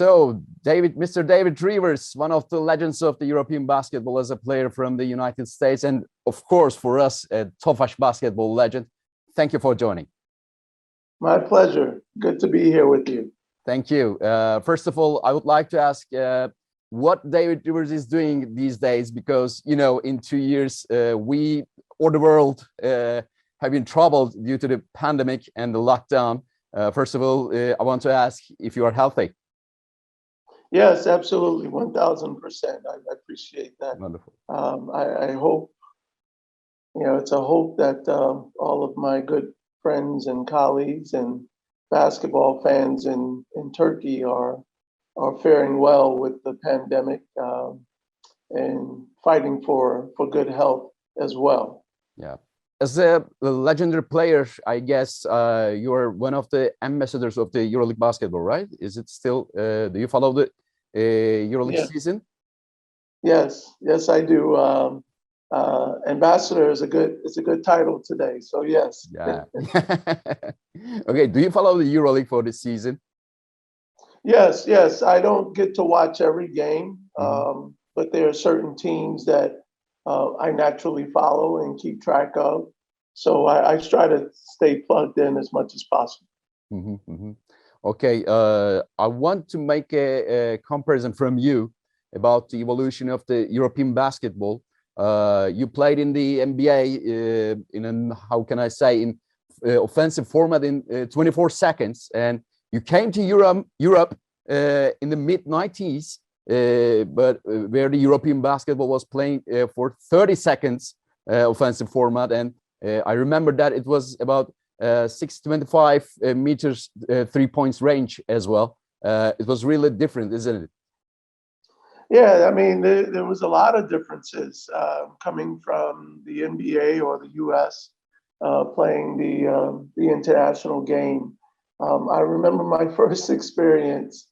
Mr. David Rivers, one of the legends of the European basketball as a player from the United States, and of course for us, a Tofaş basketball legend. Thank you for joining. My pleasure. Good to be here with you. Thank you. First of all, I would like to ask what David Rivers is doing these days, because, you know, in 2 years, we or the world have been troubled due to the pandemic and the lockdown. First of all, I want to ask if you are healthy. Yes, absolutely. 1,000%. I appreciate that. Wonderful. I hope, you know, it's a hope that all of my good friends and colleagues and basketball fans in Turkey are faring well with the pandemic and fighting for good health as well. Yeah. As a legendary player, I guess you're one of the ambassadors of the EuroLeague basketball, right? Is it still? Do you follow the EuroLeague season? Yes, I do. Ambassador is a good title today. So yes. Yeah. Okay. Do you follow the EuroLeague for this season? Yes. I don't get to watch every game, but there are certain teams that I naturally follow and keep track of. So I try to stay plugged in as much as possible. Okay, I want to make a comparison from you about the evolution of the European basketball. You played in the NBA how can I say, in offensive format in 24 seconds, and you came to Europe in the mid-90s. But where the European basketball was playing for 30 seconds offensive format, and I remember that it was about 625 meters 3 points range as well. It was really different, isn't it? Yeah, I mean, there was a lot of differences coming from the NBA or the US playing the international game. I remember my first experience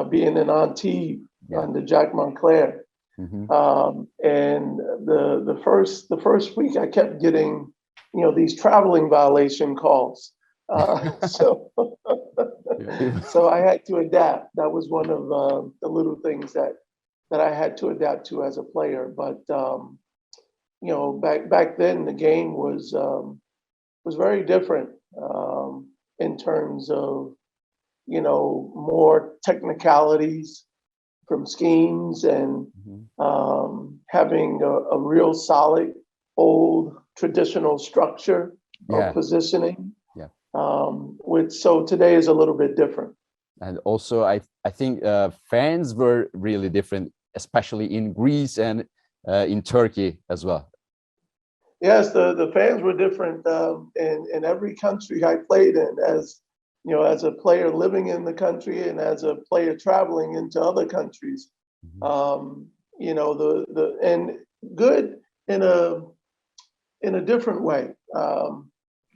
being in Antibes under Jack Montclair. And the first week I kept getting, you know, these traveling violation calls. So I had to adapt. That was one of the little things that I had to adapt to as a player. But you know, back then the game was very different in terms of, you know, more technicalities from schemes and having a real solid old traditional structure of positioning. So today is a little bit different. And also I think fans were really different, especially in Greece and in Turkey as well. Yes, the fans were different in every country I played in, as you know, as a player living in the country and as a player traveling into other countries. You know, and good in a different way.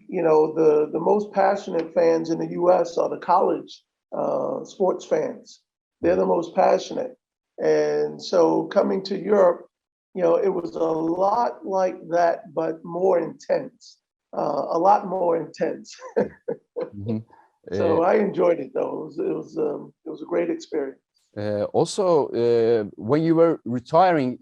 You know, the most passionate fans in the US are the college sports fans. They're the most passionate. And so coming to Europe, you know, it was a lot like that, but more intense, a lot more intense. So I enjoyed it, though. It was a great experience. Also, when you were retiring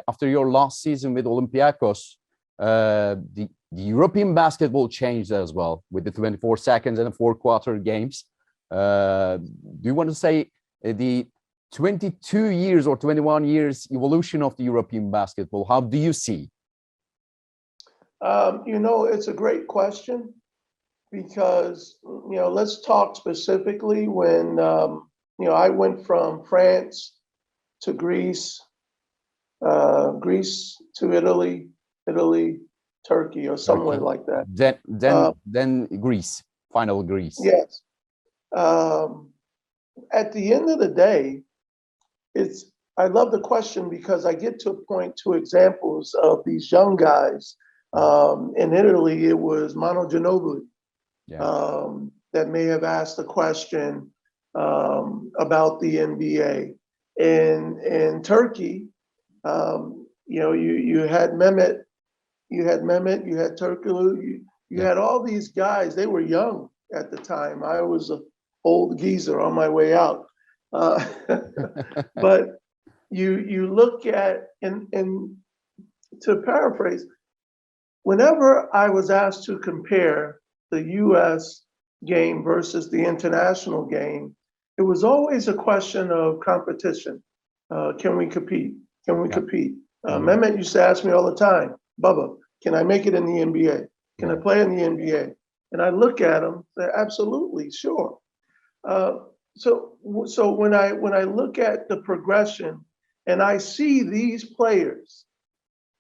after your last season with Olympiacos, the European basketball changed as well with the 24 seconds and the 4-quarter games. Do you want to say the 22 years or 21 years evolution of the European basketball? How do you see? You know, it's a great question, because, you know, let's talk specifically when, you know, I went from France to Greece, Greece to Italy, Turkey, or somewhere like that. Then Greece, final Greece. Yes. At the end of the day, I love the question, because I get to point to examples of these young guys. In Italy, it was Manu Ginobili that may have asked a question about the NBA. In Turkey, you know, you had Mehmet, you had Turkoglu, you had all these guys. They were young at the time. I was an old geezer on my way out. Uh, but you look at, and to paraphrase, whenever I was asked to compare the U.S. game versus the international game, it was always a question of competition. Can we compete? Can we compete? Mehmet used to ask me all the time, Bubba, can I make it in the NBA? Can I play in the NBA? And I look at him, say, absolutely, sure. So when I look at the progression and I see these players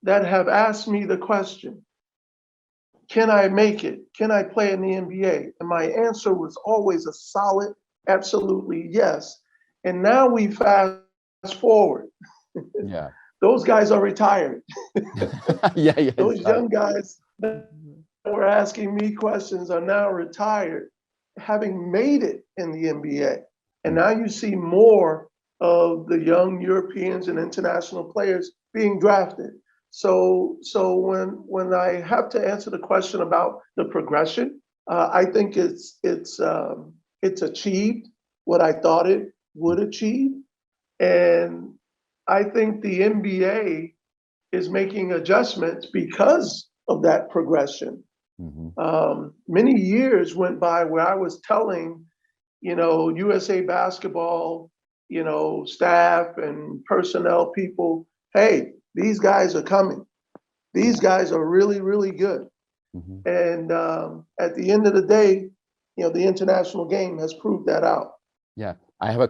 that have asked me the question, can I make it? Can I play in the NBA? And my answer was always a solid, absolutely yes. And now we fast forward. Yeah. Those guys are retired. Yeah. Those young guys that were asking me questions are now retired, having made it in the NBA. And now you see more of the young Europeans and international players being drafted. So when I have to answer the question about the progression, I think it's achieved what I thought it would achieve. And I think the NBA is making adjustments because of that progression. Many years went by where I was telling, USA Basketball, staff and personnel people, hey, these guys are coming. These guys are really, really good. And at the end of the day, the international game has proved that out. Yeah, I have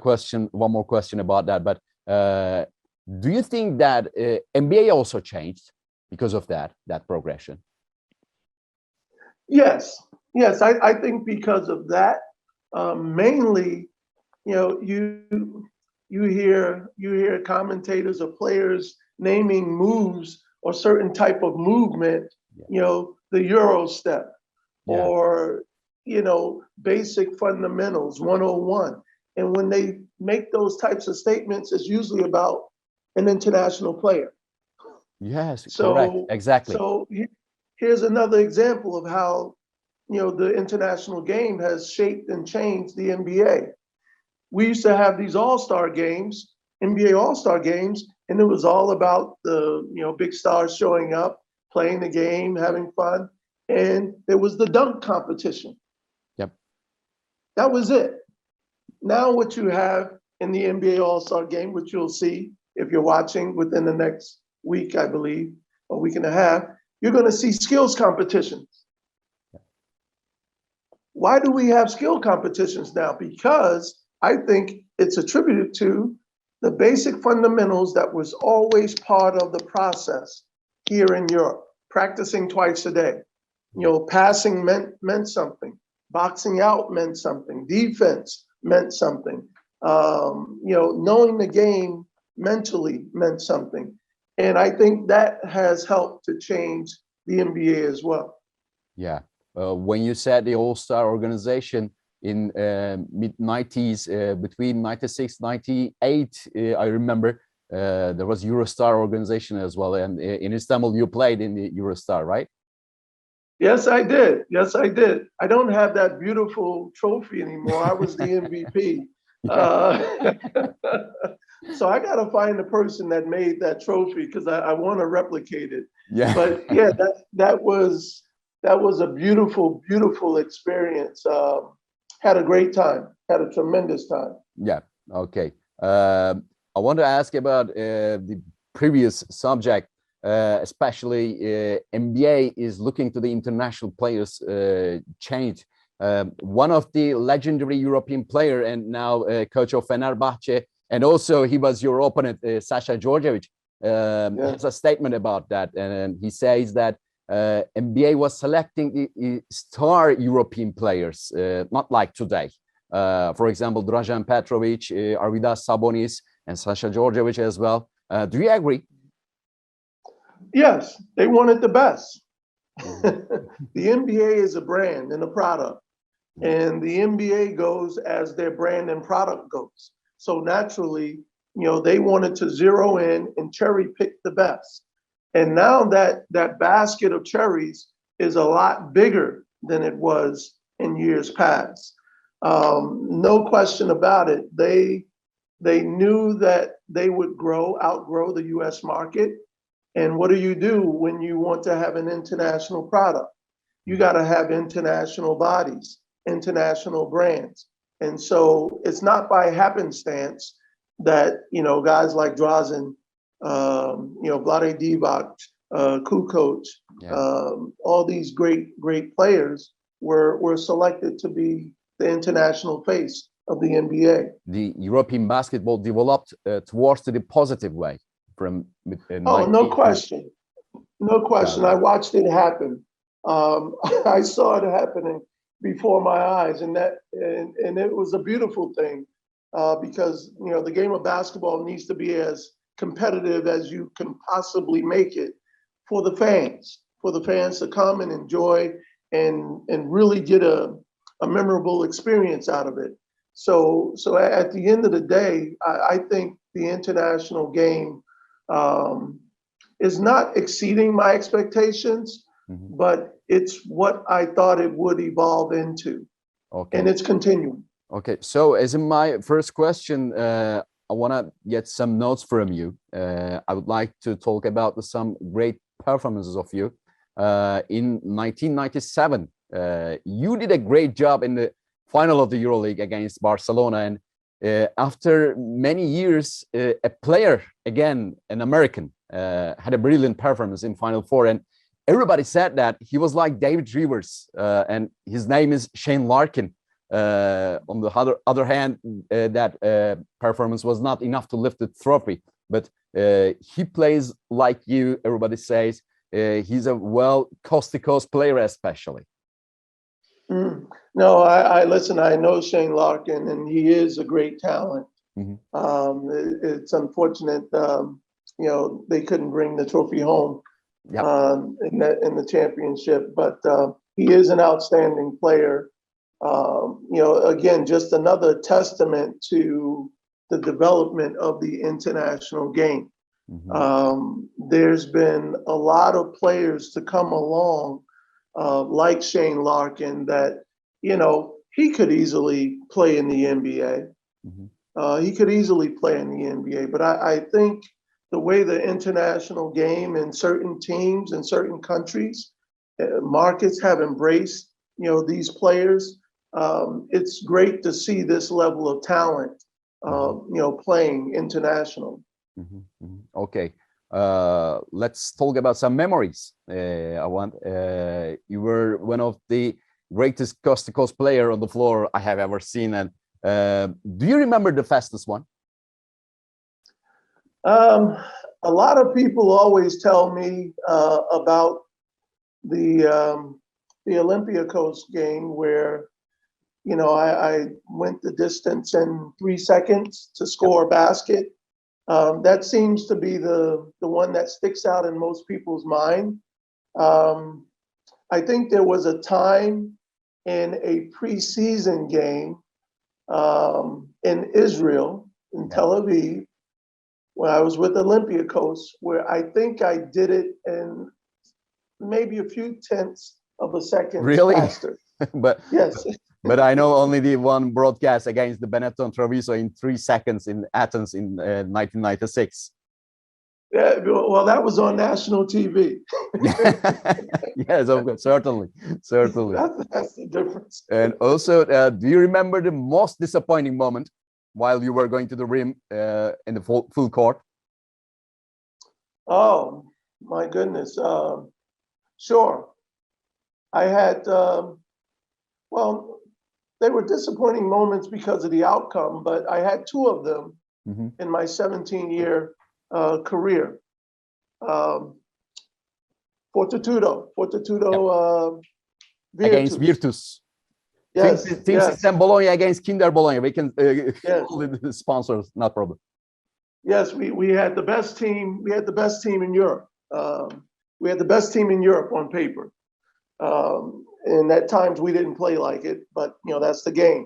one more question about that. But do you think that NBA also changed because of that progression? Yes, I think because of that, mainly, you hear commentators or players naming moves or certain type of movement, the Euro step or, basic fundamentals, 101. And when they make those types of statements, it's usually about an international player. Yes, correct, exactly. So here's another example of how, the international game has shaped and changed the NBA. We used to have these all-star games, NBA all-star games, and it was all about the, big stars showing up, playing the game, having fun. And there was the dunk competition. Yep. That was it. Now what you have in the NBA all-star game, which you'll see if you're watching within the next week, I believe, a week and a half, you're going to see skills competitions. Why do we have skill competitions now? Because I think it's attributed to the basic fundamentals that was always part of the process here in Europe. Practicing twice a day. Passing meant something. Boxing out meant something. Defense meant something. Knowing the game mentally meant something. And I think that has helped to change the NBA as well. Yeah. When you said the All-Star organization in mid-90s, between 96, 98, I remember there was Eurostar organization as well. And in Istanbul, you played in the Eurostar, right? Yes, I did. I don't have that beautiful trophy anymore. I was the MVP. So I got to find the person that made that trophy because I want to replicate it. Yeah. But yeah, that was a beautiful, beautiful experience. Had a great time. Had a tremendous time. Yeah. Okay. I want to ask about the previous subject. Especially NBA is looking to the international players change. One of the legendary European player and now coach of Fenerbahce, and also he was your opponent, Sasha Djordjevic, has a statement about that, and he says that NBA was selecting the star European players, not like today. For example, Dražen Petrovic, Arvidas Sabonis, and Sasha Djordjevic as well. Do you agree? Yes, they wanted the best. The NBA is a brand and a product, and the NBA goes as their brand and product goes. So naturally, they wanted to zero in and cherry pick the best. And now that basket of cherries is a lot bigger than it was in years past. No question about it. They they knew that they would outgrow the US market. And what do you do when you want to have an international product? You got to have international bodies, international brands. And so it's not by happenstance that, guys like Drazen, Vlade Divac, Kukoc, all these great players were selected to be the international face of the NBA. The European basketball developed towards the positive way from. No question. No question. I watched it happen. I saw it happening before my eyes, and it was a beautiful thing because the game of basketball needs to be as competitive as you can possibly make it for the fans to come and enjoy and really get a memorable experience out of it. So at the end of the day, I think the international game is not exceeding my expectations, but it's what I thought it would evolve into. Okay. And it's continuing. Okay, so as in my first question, I want to get some notes from you. I would like to talk about some great performances of you. In 1997, you did a great job in the final of the EuroLeague against Barcelona. And after many years, a player, again, an American, had a brilliant performance in Final Four. And everybody said that he was like David Rivers, and his name is Shane Larkin. On the other hand, that performance was not enough to lift the trophy, but he plays like you, everybody says. He's a coast-to-coast player, especially. No, I listen, I know Shane Larkin, and he is a great talent. It's unfortunate, they couldn't bring the trophy home in the championship, but he is an outstanding player. Again, just another testament to the development of the international game. There's been a lot of players to come along, like Shane Larkin, that, he could easily play in the NBA. He could easily play in the NBA, but I think the way the international game in certain teams in certain countries, markets have embraced, these players. It's great to see this level of talent, playing international. Okay, let's talk about some memories. You were one of the greatest coast-to-coast player on the floor I have ever seen. And do you remember the fastest one? A lot of people always tell me about the Olympiacos game where, I went the distance in 3 seconds to score a basket. That seems to be the one that sticks out in most people's mind. I think there was a time in a preseason game in Israel, in Tel Aviv, when I was with Olympiacos, where I think I did it in maybe a few tenths of a second faster. Yes. But I know only the one broadcast against the Benetton Treviso in 3 seconds in Athens in 1996. Yeah, well, that was on national TV. Yes, of course, certainly. That's the difference. And also, do you remember the most disappointing moment while you were going to the rim in the full court? Oh, my goodness. Sure. I had, they were disappointing moments because of the outcome, but I had 2 of them in my 17-year career. Fortitudo, Virtus. Against Virtus. Yes. Team System Bologna against Kinder Bologna. We can call the sponsors, not problem. Yes, we had the best team. We had the best team in Europe. We had the best team in Europe on paper. And at times we didn't play like it, but that's the game.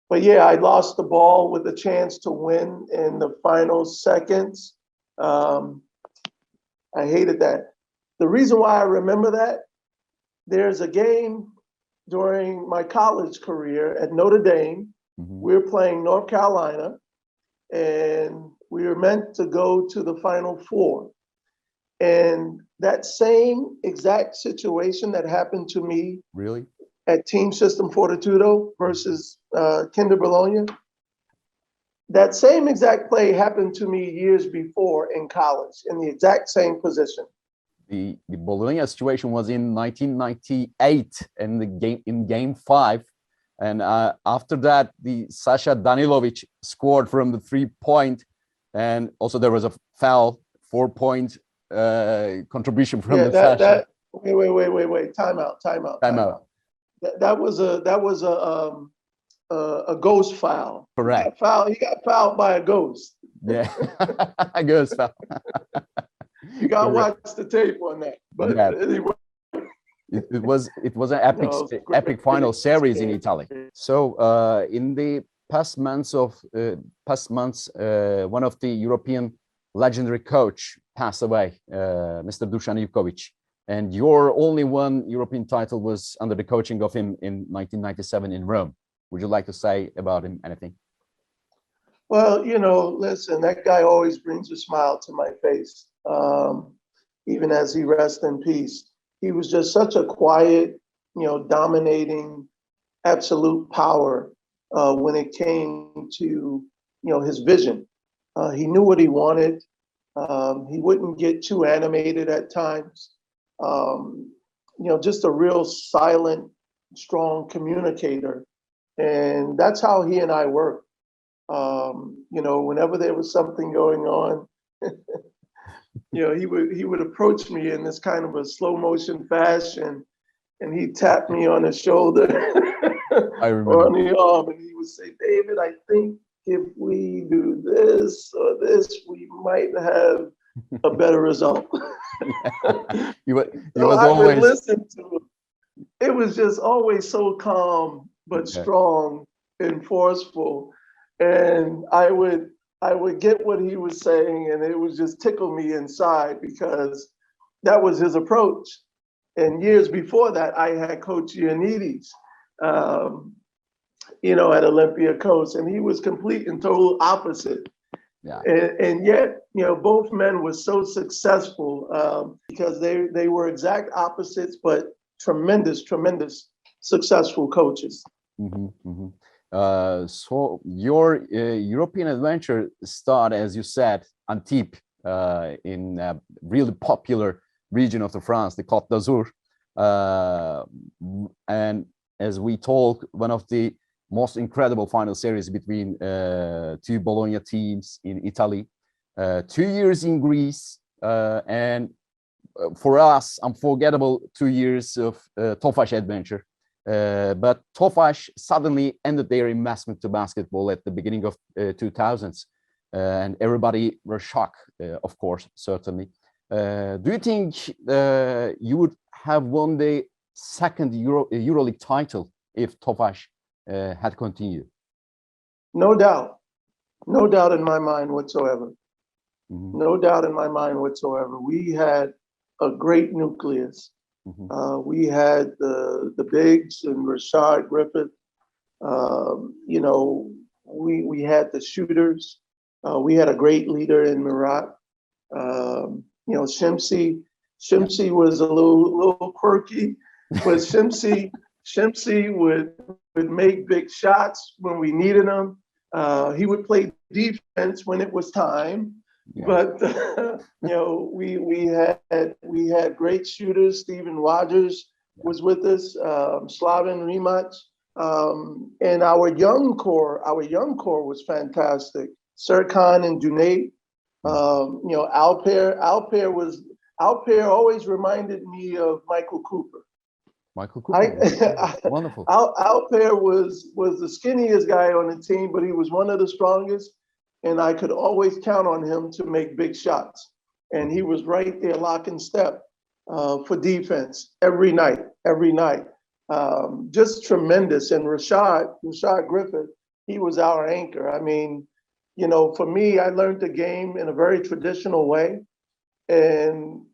But yeah, I lost the ball with a chance to win in the final seconds. I hated that. The reason why I remember that, there's a game during my college career at Notre Dame. We're playing North Carolina, and we were meant to go to the Final Four. And that same exact situation that happened to me Really? at Team System Fortitudo versus Kinder Bologna, that same exact play happened to me years before in college in the exact same position. The Bologna situation was in 1998 in game 5. And after that, the Sasha Danilovic scored from the 3-point, and also there was a foul, 4-point contribution from the Sasha. Wait. Time out. That was a ghost foul. Correct. He got fouled by a ghost. Yeah, a ghost foul. You gotta watch the tape on that. But yeah. Anyway. It was an epic final series in Italy. So in the past months, one of the European legendary coach passed away, Mr. Dusan Ivkovic, and your only one European title was under the coaching of him in 1997 in Rome. Would you like to say about him anything? Well, listen, that guy always brings a smile to my face, even as he rests in peace. He was just such a quiet, dominating, absolute power when it came to, his vision. He knew what he wanted. He wouldn't get too animated at times. Just a real silent, strong communicator. And that's how he and I worked. Whenever there was something going on, he would approach me in this kind of a slow motion fashion, and he'd tap me on the shoulder or on the arm, and he would say, "David, I think if we do this or this, we might have a better result." You was I always would listen to him. It was just always so calm but strong and forceful, and I would get what he was saying, and it would just tickle me inside because that was his approach. And years before that, I had Coach Ioannidis, at Olympiacos, and he was complete and total opposite. Yeah. And yet, both men were so successful because they were exact opposites, but tremendous successful coaches. Mm-hmm, mm-hmm. So your European adventure started, as you said, Antibes, in a really popular region of the France, the Côte d'Azur. And as we told, one of the most incredible final series between two Bologna teams in Italy. 2 years in Greece, and for us, unforgettable 2 years of Tofaş adventure. But Tofaş suddenly ended their investment to basketball at the beginning of 2000s, and everybody were shocked, of course, certainly. Do you think you would have won the second EuroLeague title if Tofaş had continued? No doubt in my mind whatsoever. Mm-hmm. No doubt in my mind whatsoever. We had a great nucleus. Mm-hmm. We had the bigs and Rashard Griffith. We had the shooters. We had a great leader in Murat. Shimsi was a little quirky, but Shimsi would make big shots when we needed them. He would play defense when it was time. Yeah. But we had great shooters. Steven Rogers was with us, Slaven Rimac, and our young core was fantastic. Serkan and Dunay, Alper always reminded me of Michael Cooper. Michael Cooper, wonderful. Alper was the skinniest guy on the team, but he was one of the strongest. And I could always count on him to make big shots. And he was right there, lock and step for defense every night. Just tremendous. And Rashard Griffith, he was our anchor. I mean, for me, I learned the game in a very traditional way. And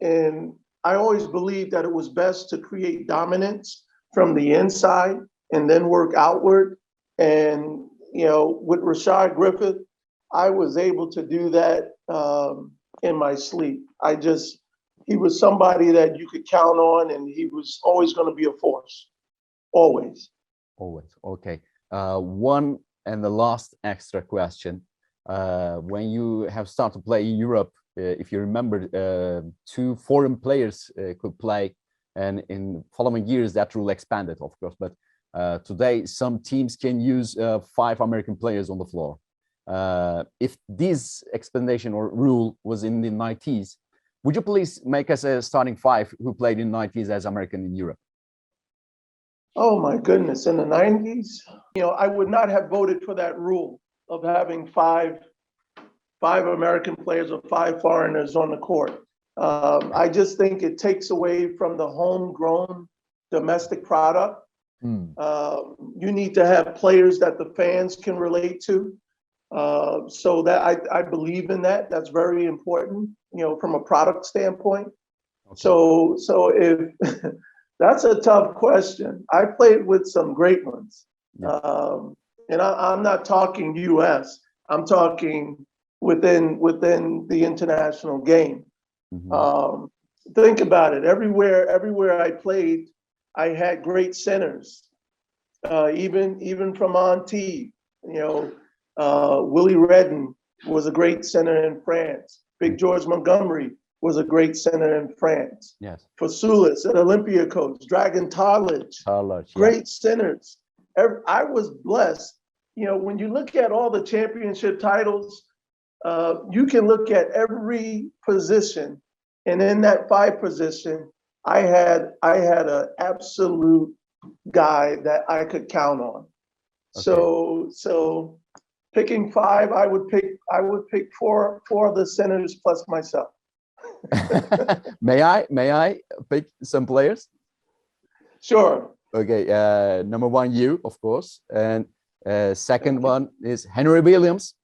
I always believed that it was best to create dominance from the inside and then work outward. And, with Rashard Griffith, I was able to do that in my sleep. He was somebody that you could count on, and he was always going to be a force. Always. Always. Okay. One and the last extra question. When you have started to play in Europe, if you remember, 2 foreign players could play, and in following years that rule expanded, of course. But today, some teams can use 5 American players on the floor. If this expandation or rule was in the 90s, would you please make us a starting 5 who played in the 90s as American in Europe? Oh my goodness, in the 90s, I would not have voted for that rule of having five American players or 5 foreigners on the court. I just think it takes away from the homegrown domestic product. You need to have players that the fans can relate to. So that I believe in that. That's very important, from a product standpoint. Okay. So if that's a tough question. I played with some great ones. Yeah. And I'm not talking US. I'm talking within the international game. Mm-hmm. Think about it. Everywhere I played, I had great centers. Even from Antibes, Willie Redden was a great center in France. Big George Montgomery was a great center in France. Yes. Fasoulis at Olympiacos, Dragan Tolic, great centers. I was blessed. When you look at all the championship titles, you can look at every position, and in that 5 position, I had an absolute guy that I could count on. Okay. So picking 5, I would pick 4 of the centers plus myself. May I pick some players? Sure. Okay. Number 1, you, of course, and second one is Henry Williams.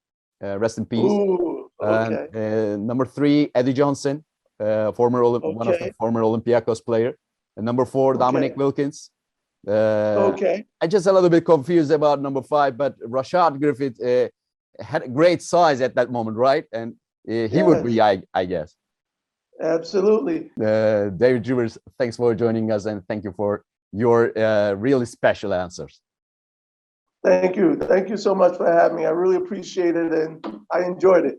Rest in peace. Ooh, okay. And number 3, Eddie Johnson, one of the former Olympiacos player. And number 4, Dominic Wilkins. I just a little bit confused about number 5, but Rashad Griffith had a great size at that moment, right? And he would be, I guess. Absolutely. David Rivers, thanks for joining us, and thank you for your really special answers. Thank you. Thank you so much for having me. I really appreciate it, and I enjoyed it.